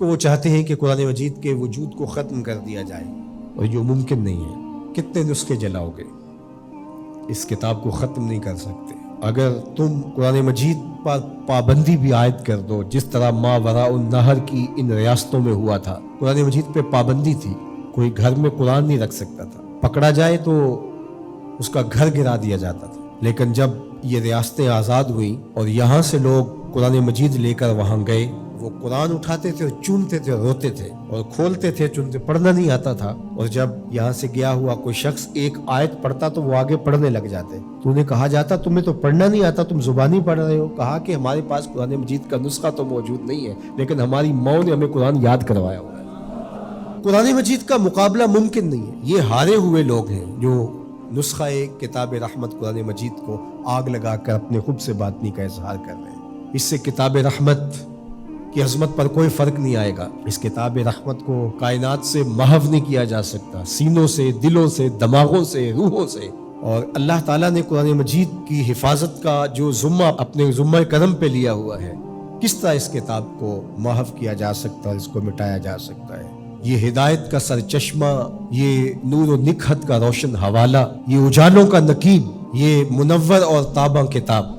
کہ وہ چاہتے ہیں کہ قرآن مجید کے وجود کو ختم کر دیا جائے، اور جو ممکن نہیں ہے۔ کتنے نسخے جلاؤ گے، اس کتاب کو ختم نہیں کر سکتے۔ اگر تم قرآن مجید پر پابندی بھی عائد کر دو، جس طرح ما وراء النہر کی ان ریاستوں میں ہوا تھا، قرآن مجید پہ پابندی تھی، کوئی گھر میں قرآن نہیں رکھ سکتا تھا، پکڑا جائے تو اس کا گھر گرا دیا جاتا تھا۔ لیکن جب یہ ریاستیں آزاد ہوئیں اور یہاں سے لوگ قرآن مجید لے کر وہاں گئے، وہ قرآن اٹھاتے تھے، چومتے تھے، روتے تھے اور کھولتے تھے، چنتے، پڑھنا نہیں آتا تھا۔ اور جب یہاں سے گیا ہوا کوئی شخص ایک آیت پڑھتا تو وہ آگے پڑھنے لگ جاتے، تو انہیں کہا جاتا تمہیں تو پڑھنا نہیں آتا، تم زبانی پڑھ رہے ہو۔ کہا کہ ہمارے پاس قرآن مجید کا نسخہ تو موجود نہیں ہے، لیکن ہماری ماں نے ہمیں قرآن یاد کروایا ہوا ہے۔ قرآن مجید کا مقابلہ ممکن نہیں ہے۔ یہ ہارے ہوئے لوگ ہیں جو نسخہ کتاب رحمت قرآن مجید کو آگ لگا کر اپنے خوب سے باطنی کا اظہار کر رہے ہیں۔ اس سے کتاب رحمت کی عظمت پر کوئی فرق نہیں آئے گا۔ اس کتاب رحمت کو کائنات سے محو نہیں کیا جا سکتا، سینوں سے، دلوں سے، دماغوں سے، روحوں سے۔ اور اللہ تعالیٰ نے قرآن مجید کی حفاظت کا جو ذمہ اپنے ذمہ کرم پہ لیا ہوا ہے، کس طرح اس کتاب کو محو کیا جا سکتا ہے، اس کو مٹایا جا سکتا ہے۔ یہ ہدایت کا سرچشمہ، یہ نور و نکہت کا روشن حوالہ، یہ اجالوں کا نقیب، یہ منور اور تابہ کتاب۔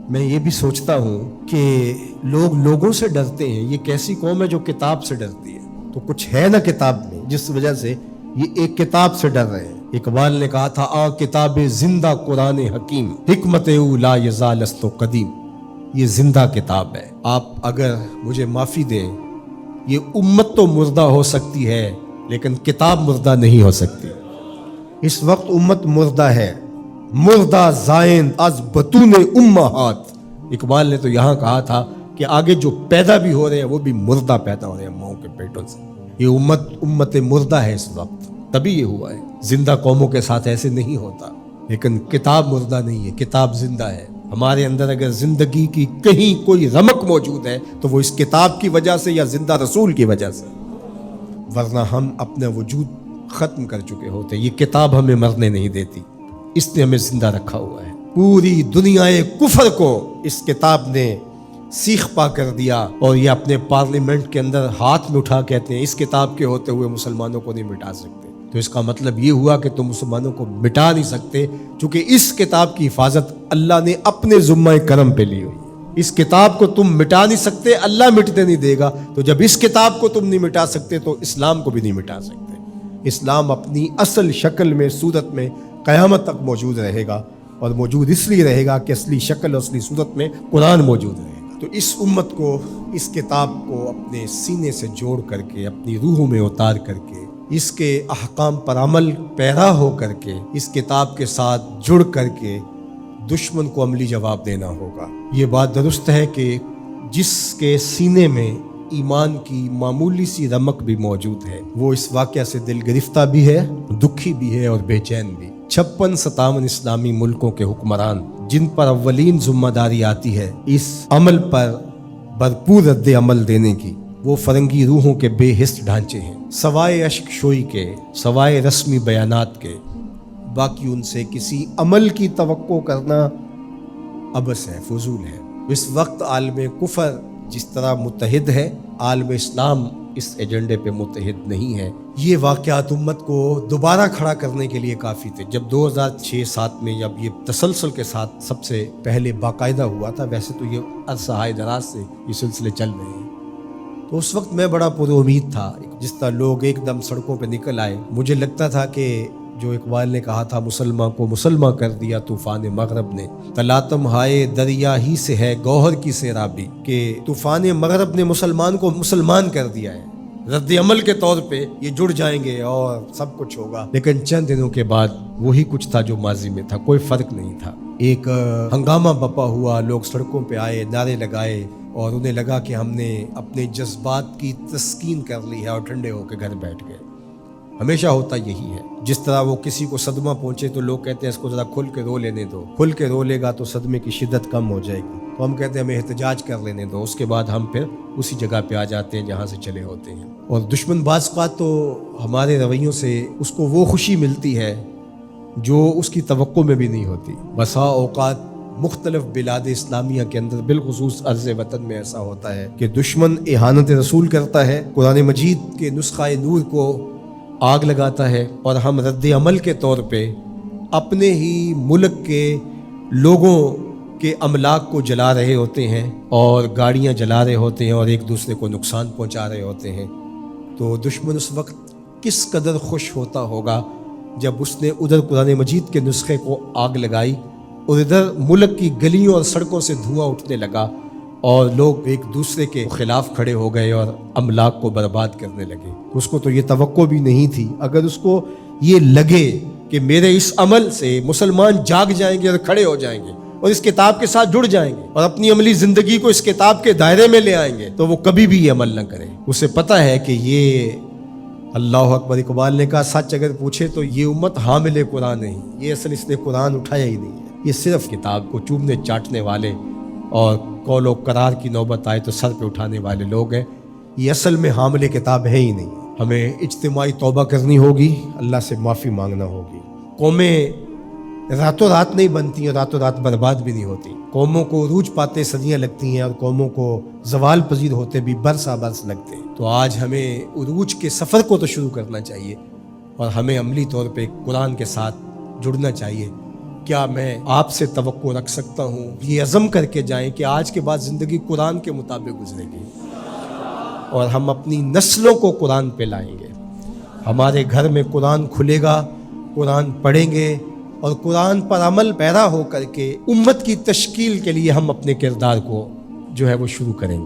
میں یہ بھی سوچتا ہوں کہ لوگ لوگوں سے ڈرتے ہیں۔ یہ کیسی قوم ہے جو کتاب سے ڈرتی ہے؟ تو کچھ ہے نا کتاب میں، جس وجہ سے یہ ایک کتاب سے ڈر رہے ہیں۔ اقبال نے کہا تھا آ کتاب زندہ قرآن حکیم، حکمت او لا یزال است قدیم۔ یہ زندہ کتاب ہے۔ آپ اگر مجھے معافی دیں، یہ امت تو مردہ ہو سکتی ہے لیکن کتاب مردہ نہیں ہو سکتی۔ اس وقت امت مردہ ہے، مردہ زائن از بطون امہات۔ اقبال نے تو یہاں کہا تھا کہ آگے جو پیدا بھی ہو رہے ہیں وہ بھی مردہ پیدا ہو رہے ہیں ماؤں کے پیٹوں سے۔ یہ امت مردہ ہے اس وقت، تبھی یہ ہوا ہے۔ زندہ قوموں کے ساتھ ایسے نہیں ہوتا۔ لیکن کتاب مردہ نہیں ہے، کتاب زندہ ہے۔ ہمارے اندر اگر زندگی کی کہیں کوئی رمق موجود ہے تو وہ اس کتاب کی وجہ سے یا زندہ رسول کی وجہ سے، ورنہ ہم اپنا وجود ختم کر چکے ہوتے۔ یہ کتاب ہمیں مرنے نہیں دیتی، اس نے ہمیں زندہ رکھا ہوا ہے۔ پوری دنیا کفر کو اس کتاب نے سیخ پا کر دیا، اور یہ اپنے پارلیمنٹ کے اندر ہاتھ میں اٹھا کہتے ہیں اس کتاب کے ہوتے ہوئے مسلمانوں کو نہیں مٹا سکتے۔ تو اس کا مطلب یہ ہوا کہ تم مسلمانوں کو مٹا نہیں سکتے، چونکہ اس کتاب کی حفاظت اللہ نے اپنے ذمہ کرم پہ لی ہوئی ہے۔ اس کتاب کو تم مٹا نہیں سکتے، اللہ مٹنے نہیں دے گا۔ تو جب اس کتاب کو تم نہیں مٹا سکتے تو اسلام کو بھی نہیں مٹا سکتے۔ اسلام اپنی اصل شکل میں، صورت میں قیامت تک موجود رہے گا، اور موجود اس لیے رہے گا کہ اصلی شکل اور اصلی صورت میں قرآن موجود رہے گا۔ تو اس امت کو اس کتاب کو اپنے سینے سے جوڑ کر کے، اپنی روحوں میں اتار کر کے، اس کے احکام پر عمل پیرا ہو کر کے، اس کتاب کے ساتھ جڑ کر کے دشمن کو عملی جواب دینا ہوگا۔ یہ بات درست ہے کہ جس کے سینے میں ایمان کی معمولی سی رمق بھی موجود ہے، وہ اس واقعہ سے دل گرفتہ بھی ہے، دکھی بھی ہے اور بے چین بھی۔ 56-57 اسلامی ملکوں کے حکمران جن پر اولین ذمہ داری آتی ہے اس عمل پر بھرپور رد عمل دینے کی، وہ فرنگی روحوں کے بے حس ڈھانچے ہیں، سوائے اشک شوئی کے، سوائے رسمی بیانات کے۔ باقی ان سے کسی عمل کی توقع کرنا عبث ہے، فضول ہے۔ اس وقت عالم کفر جس طرح متحد ہے، عالم اسلام اس ایجنڈے پہ متحد نہیں ہے۔ یہ واقعات امت کو دوبارہ کھڑا کرنے کے لیے کافی تھے۔ جب 2006-07 میں جب یہ تسلسل کے ساتھ سب سے پہلے باقاعدہ ہوا تھا، ویسے تو یہ عرصہ دراز سے یہ سلسلے چل رہے ہیں، تو اس وقت میں بڑا پر امید تھا۔ جس طرح لوگ ایک دم سڑکوں پہ نکل آئے، مجھے لگتا تھا کہ جو اقبال نے کہا تھا مسلمان کو مسلمان کر دیا طوفان مغرب نے، تلاتم ہائے دریا ہی سے ہے گوہر کی سیرابی، کہ طوفان مغرب نے مسلمان کو مسلمان کر دیا ہے۔ رد عمل کے طور پہ یہ جڑ جائیں گے اور سب کچھ ہوگا، لیکن چند دنوں کے بعد وہی کچھ تھا جو ماضی میں تھا، کوئی فرق نہیں تھا۔ ایک ہنگامہ بپا ہوا، لوگ سڑکوں پہ آئے، نعرے لگائے، اور انہیں لگا کہ ہم نے اپنے جذبات کی تسکین کر لی ہے اور ٹھنڈے ہو کے گھر بیٹھ گئے۔ ہمیشہ ہوتا یہی ہے، جس طرح وہ کسی کو صدمہ پہنچے تو لوگ کہتے ہیں اس کو ذرا کھل کے رو لینے دو، کھل کے رو لے گا تو صدمے کی شدت کم ہو جائے گی، تو ہم کہتے ہیں ہمیں احتجاج کر لینے دو، اس کے بعد ہم پھر اسی جگہ پہ آ جاتے ہیں جہاں سے چلے ہوتے ہیں۔ اور دشمن بعض اوقات تو ہمارے رویوں سے اس کو وہ خوشی ملتی ہے جو اس کی توقع میں بھی نہیں ہوتی۔ بسا اوقات مختلف بلاد اسلامیہ کے اندر بالخصوص ارض وطن میں ایسا ہوتا ہے کہ دشمن اہانت رسول کرتا ہے، قرآن مجید کے نسخہ نور کو آگ لگاتا ہے، اور ہم رد عمل کے طور پہ اپنے ہی ملک کے لوگوں کے املاک کو جلا رہے ہوتے ہیں اور گاڑیاں جلا رہے ہوتے ہیں اور ایک دوسرے کو نقصان پہنچا رہے ہوتے ہیں۔ تو دشمن اس وقت کس قدر خوش ہوتا ہوگا جب اس نے ادھر قرآن مجید کے نسخے کو آگ لگائی اور ادھر ملک کی گلیوں اور سڑکوں سے دھواں اٹھنے لگا اور لوگ ایک دوسرے کے خلاف کھڑے ہو گئے اور املاک کو برباد کرنے لگے۔ اس کو تو یہ توقع بھی نہیں تھی، اگر اس کو یہ لگے کہ میرے اس عمل سے مسلمان جاگ جائیں گے اور کھڑے ہو جائیں گے اور اس کتاب کے ساتھ جڑ جائیں گے اور اپنی عملی زندگی کو اس کتاب کے دائرے میں لے آئیں گے، تو وہ کبھی بھی یہ عمل نہ کرے۔ اسے پتہ ہے کہ یہ اللہ اکبر، اقبال نے کہا سچ اگر پوچھے تو یہ امت حامل قرآن نہیں، یہ اصل اس نے قرآن اٹھایا ہی نہیں ہے، یہ صرف کتاب کو چومنے چاٹنے والے اور قول و قرار کی نوبت آئے تو سر پہ اٹھانے والے لوگ ہیں، یہ اصل میں حامل کتاب ہے ہی نہیں۔ ہمیں اجتماعی توبہ کرنی ہوگی، اللہ سے معافی مانگنا ہوگی۔ قومیں راتوں رات نہیں بنتی اور راتوں رات برباد بھی نہیں ہوتی، قوموں کو عروج پاتے صدیاں لگتی ہیں اور قوموں کو زوال پذیر ہوتے بھی برسا برس لگتے ہیں۔ تو آج ہمیں عروج کے سفر کو تو شروع کرنا چاہیے اور ہمیں عملی طور پہ قرآن کے ساتھ جڑنا چاہیے۔ کیا میں آپ سے توقع رکھ سکتا ہوں یہ عزم کر کے جائیں کہ آج کے بعد زندگی قرآن کے مطابق گزرے گی اور ہم اپنی نسلوں کو قرآن پہ لائیں گے، ہمارے گھر میں قرآن کھلے گا، قرآن پڑھیں گے اور قرآن پر عمل پیرا ہو کر کے امت کی تشکیل کے لیے ہم اپنے کردار کو جو ہے وہ شروع کریں گے۔